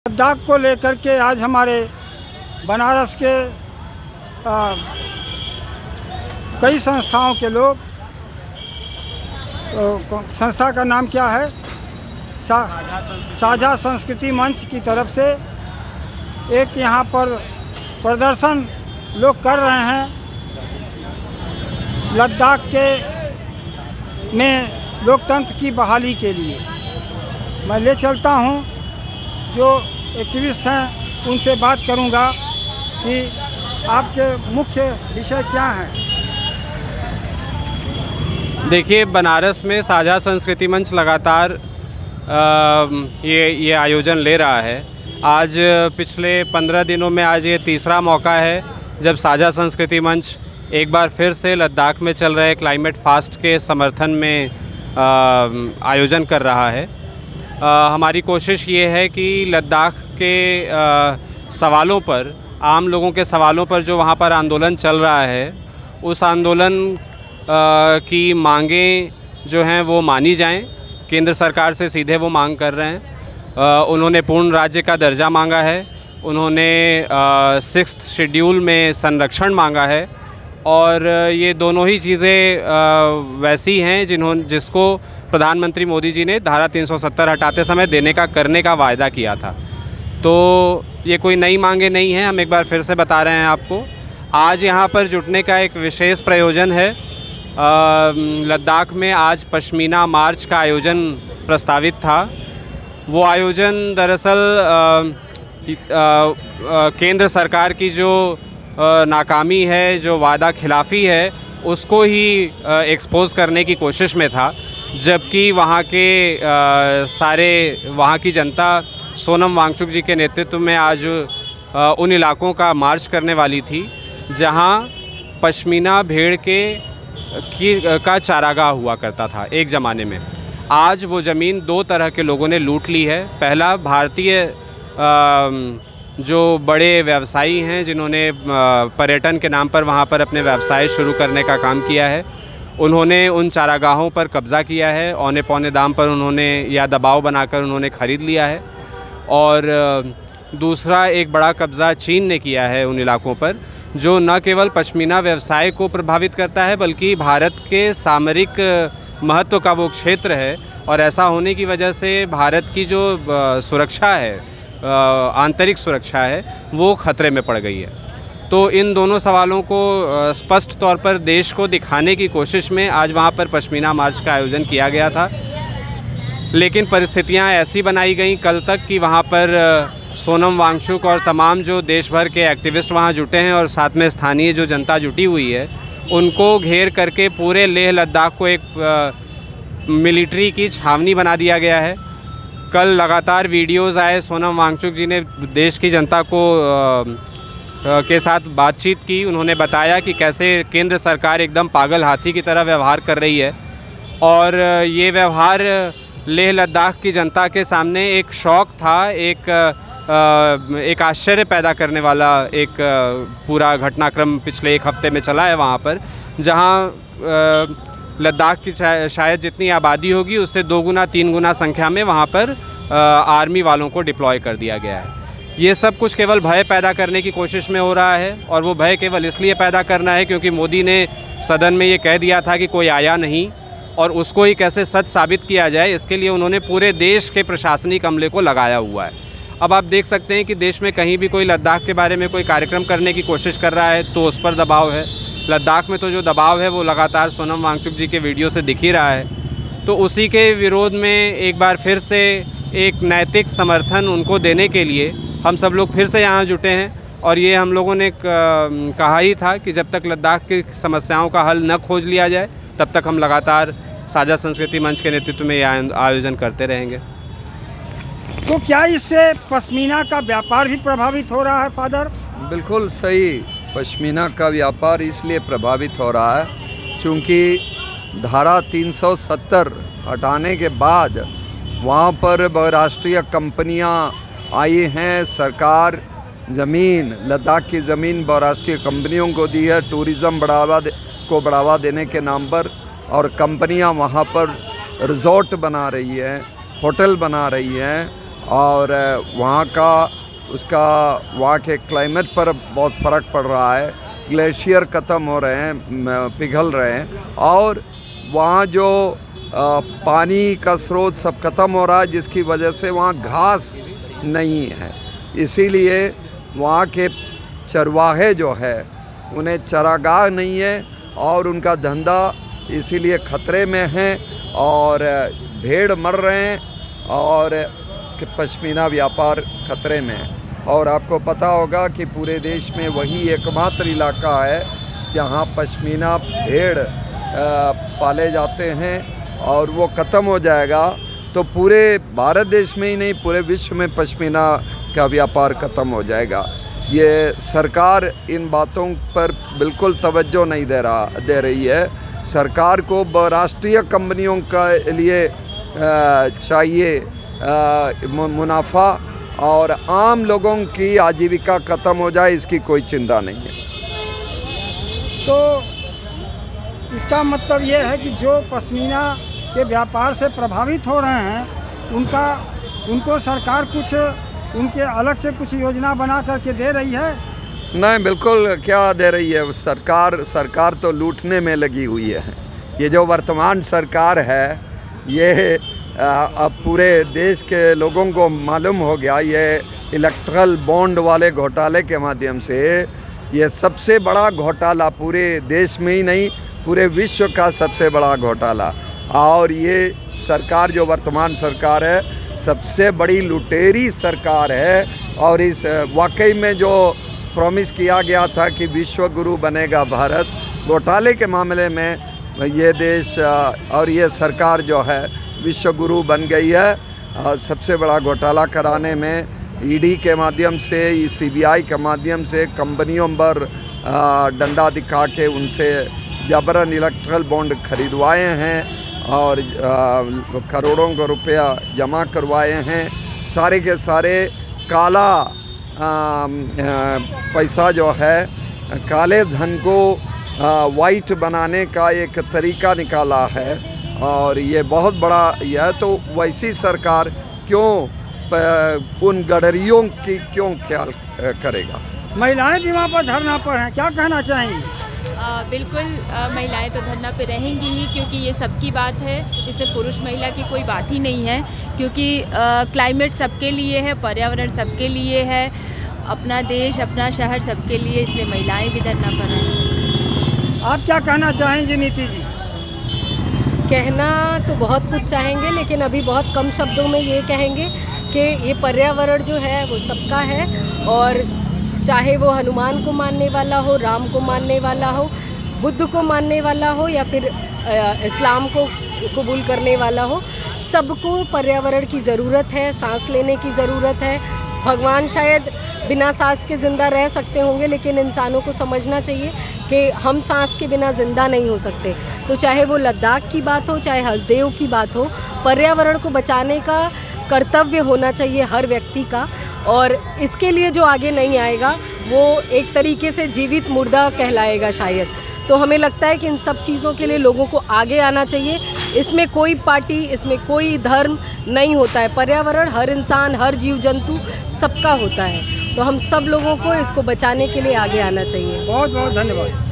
लद्दाख को लेकर के आज हमारे बनारस के कई संस्थाओं के लोग, संस्था का नाम क्या है, साझा संस्कृति मंच की तरफ से एक यहाँ पर प्रदर्शन लोग कर रहे हैं। लद्दाख के में लोकतंत्र की बहाली के लिए मैं ले चलता हूँ, जो एक्टिविस्ट हैं उनसे बात करूँगा कि आपके मुख्य विषय क्या हैं। देखिए, बनारस में साझा संस्कृति मंच लगातार ये आयोजन ले रहा है। आज पिछले 15 दिनों में आज ये तीसरा मौका है जब साझा संस्कृति मंच एक बार फिर से लद्दाख में चल रहे क्लाइमेट फास्ट के समर्थन में आयोजन कर रहा है। हमारी कोशिश ये है कि लद्दाख के सवालों पर, आम लोगों के सवालों पर जो वहाँ पर आंदोलन चल रहा है, उस आंदोलन की मांगें जो हैं वो मानी जाएं। केंद्र सरकार से सीधे वो मांग कर रहे हैं। उन्होंने पूर्ण राज्य का दर्जा मांगा है, उन्होंने 6th शेड्यूल में संरक्षण मांगा है, और ये दोनों ही चीज़ें वैसी हैं जिसको प्रधानमंत्री मोदी जी ने धारा 370 हटाते समय देने का, करने का वायदा किया था। तो ये कोई नई मांगे नहीं हैं, हम एक बार फिर से बता रहे हैं आपको। आज यहाँ पर जुटने का एक विशेष प्रयोजन है। लद्दाख में आज पश्मीना मार्च का आयोजन प्रस्तावित था। वो आयोजन दरअसल केंद्र सरकार की जो नाकामी है, जो वादा खिलाफ़ी है, उसको ही एक्सपोज़ करने की कोशिश में था। जबकि वहाँ के वहाँ की जनता सोनम वांगचुक जी के नेतृत्व में आज उन इलाकों का मार्च करने वाली थी जहाँ पश्मीना भेड़ का चारागाह हुआ करता था एक ज़माने में। आज वो ज़मीन दो तरह के लोगों ने लूट ली है। पहला, भारतीय जो बड़े व्यवसायी हैं जिन्होंने पर्यटन के नाम पर वहाँ पर अपने व्यवसाय शुरू करने का काम किया है, उन्होंने उन चारागाहों पर कब्ज़ा किया है। औने पौने दाम पर उन्होंने, या दबाव बनाकर उन्होंने ख़रीद लिया है। और दूसरा एक बड़ा कब्ज़ा चीन ने किया है उन इलाकों पर, जो न केवल पश्मीना व्यवसाय को प्रभावित करता है बल्कि भारत के सामरिक महत्व का वो क्षेत्र है। और ऐसा होने की वजह से भारत की जो सुरक्षा है, आंतरिक सुरक्षा है, वो ख़तरे में पड़ गई है। तो इन दोनों सवालों को स्पष्ट तौर पर देश को दिखाने की कोशिश में आज वहाँ पर पश्मीना मार्च का आयोजन किया गया था। लेकिन परिस्थितियाँ ऐसी बनाई गई कल तक कि वहाँ पर सोनम वांगचुक और तमाम जो देश भर के एक्टिविस्ट वहाँ जुटे हैं और साथ में स्थानीय जो जनता जुटी हुई है, उनको घेर करके पूरे लेह लद्दाख को एक मिलिट्री की छावनी बना दिया गया है। कल लगातार वीडियोज़ आए, सोनम वांगचुक जी ने देश की जनता को के साथ बातचीत की। उन्होंने बताया कि कैसे केंद्र सरकार एकदम पागल हाथी की तरह व्यवहार कर रही है, और ये व्यवहार लेह लद्दाख की जनता के सामने एक शौक था, एक आश्चर्य पैदा करने वाला एक पूरा घटनाक्रम पिछले एक हफ्ते में चला है वहाँ पर, जहाँ लद्दाख की शायद जितनी आबादी होगी उससे 2 गुना 3 गुना संख्या में वहाँ पर आर्मी वालों को डिप्लॉय कर दिया गया है। ये सब कुछ केवल भय पैदा करने की कोशिश में हो रहा है, और वो भय केवल इसलिए पैदा करना है क्योंकि मोदी ने सदन में ये कह दिया था कि कोई आया नहीं, और उसको ही कैसे सच साबित किया जाए, इसके लिए उन्होंने पूरे देश के प्रशासनिक अमले को लगाया हुआ है। अब आप देख सकते हैं कि देश में कहीं भी कोई लद्दाख के बारे में कोई कार्यक्रम करने की कोशिश कर रहा है तो उस पर दबाव है। लद्दाख में तो जो दबाव है वो लगातार सोनम वांगचुक जी के वीडियो से दिख ही रहा है। तो उसी के विरोध में एक बार फिर से एक नैतिक समर्थन उनको देने के लिए हम सब लोग फिर से यहाँ जुटे हैं। और ये हम लोगों ने कहा ही था कि जब तक लद्दाख की समस्याओं का हल न खोज लिया जाए तब तक हम लगातार साझा संस्कृति मंच के नेतृत्व में यह आयोजन करते रहेंगे। तो क्या इससे पश्मीना का व्यापार भी प्रभावित हो रहा है, फादर? बिल्कुल सही। पश्मीना का व्यापार इसलिए प्रभावित हो रहा है क्योंकि धारा 370 हटाने के बाद वहाँ पर बहुराष्ट्रीय कंपनियाँ आई हैं। सरकार ज़मीन, लद्दाख की ज़मीन बहुराष्ट्रीय कंपनियों को दी है टूरिज़्म बढ़ावा देने के नाम पर, और कंपनियां वहां पर रिजॉर्ट बना रही है, होटल बना रही है, और वहाँ का वहाँ के क्लाइमेट पर बहुत फ़र्क पड़ रहा है। ग्लेशियर ख़त्म हो रहे हैं, पिघल रहे हैं, और वहाँ जो पानी का स्रोत सब ख़त्म हो रहा है, जिसकी वजह से वहाँ घास नहीं है। इसीलिए वहाँ के चरवाहे जो है उन्हें चारागाह नहीं है और उनका धंधा इसीलिए ख़तरे में है, और भेड़ मर रहे हैं और पश्मीना व्यापार ख़तरे में है। और आपको पता होगा कि पूरे देश में वही एकमात्र इलाका है जहाँ पश्मीना भेड़ पाले जाते हैं, और वो ख़त्म हो जाएगा तो पूरे भारत देश में ही नहीं, पूरे विश्व में पश्मीना का व्यापार ख़त्म हो जाएगा। ये सरकार इन बातों पर बिल्कुल तवज्जो नहीं दे रही है। सरकार को बहुराष्ट्रीय कंपनियों के लिए चाहिए मुनाफा, और आम लोगों की आजीविका ख़त्म हो जाए, इसकी कोई चिंता नहीं है। तो इसका मतलब ये है कि जो पश्मीना के व्यापार से प्रभावित हो रहे हैं उनको सरकार कुछ उनके अलग से कुछ योजना बना करके दे रही है? नहीं, बिल्कुल क्या दे रही है सरकार तो लूटने में लगी हुई है। ये जो वर्तमान सरकार है, ये अब पूरे देश के लोगों को मालूम हो गया, ये इलेक्ट्रल बॉन्ड वाले घोटाले के माध्यम से ये सबसे बड़ा घोटाला, पूरे देश में ही नहीं पूरे विश्व का सबसे बड़ा घोटाला। और ये सरकार जो वर्तमान सरकार है सबसे बड़ी लुटेरी सरकार है, और इस वाकई में जो प्रॉमिस किया गया था कि विश्व गुरु बनेगा भारत, घोटाले के मामले में ये देश और ये सरकार जो है विश्व गुरु बन गई है। सबसे बड़ा घोटाला कराने में ईडी के माध्यम से, सीबीआई के माध्यम से कंपनियों पर डंडा दिखा के उनसे जबरन इलेक्ट्रल बॉन्ड खरीदवाए हैं और करोड़ों को रुपया जमा करवाए हैं। सारे के सारे काला पैसा जो है, काले धन को वाइट बनाने का एक तरीका निकाला है, और ये बहुत बड़ा यह तो वैसी सरकार क्यों उन गडरियों की क्यों ख्याल करेगा। महिलाएं भी वहाँ पर धरना पर हैं, क्या कहना चाहेंगी? बिल्कुल, महिलाएं तो धरना पे रहेंगी ही, क्योंकि ये सबकी बात है, इसमें पुरुष महिला की कोई बात ही नहीं है, क्योंकि क्लाइमेट सबके लिए है, पर्यावरण सबके लिए है, अपना देश अपना शहर सबके लिए, इसलिए महिलाएं भी धरना पर हैं। आप क्या कहना चाहेंगे नीति जी? कहना तो बहुत कुछ चाहेंगे, लेकिन अभी बहुत कम शब्दों में ये कहेंगे कि ये पर्यावरण जो है वो सबका है, और चाहे वो हनुमान को मानने वाला हो, राम को मानने वाला हो, बुद्ध को मानने वाला हो, या फिर इस्लाम को कबूल करने वाला हो, सबको पर्यावरण की ज़रूरत है, सांस लेने की ज़रूरत है। भगवान शायद बिना सांस के ज़िंदा रह सकते होंगे, लेकिन इंसानों को समझना चाहिए कि हम सांस के बिना ज़िंदा नहीं हो सकते। तो चाहे वो लद्दाख की बात हो, चाहे हसदेव की बात हो, पर्यावरण को बचाने का कर्तव्य होना चाहिए हर व्यक्ति का, और इसके लिए जो आगे नहीं आएगा वो एक तरीके से जीवित मुर्दा कहलाएगा शायद। तो हमें लगता है कि इन सब चीज़ों के लिए लोगों को आगे आना चाहिए। इसमें कोई पार्टी, इसमें कोई धर्म नहीं होता है। पर्यावरण हर इंसान, हर जीव जंतु सबका होता है, तो हम सब लोगों को इसको बचाने के लिए आगे आना चाहिए। बहुत बहुत धन्यवाद।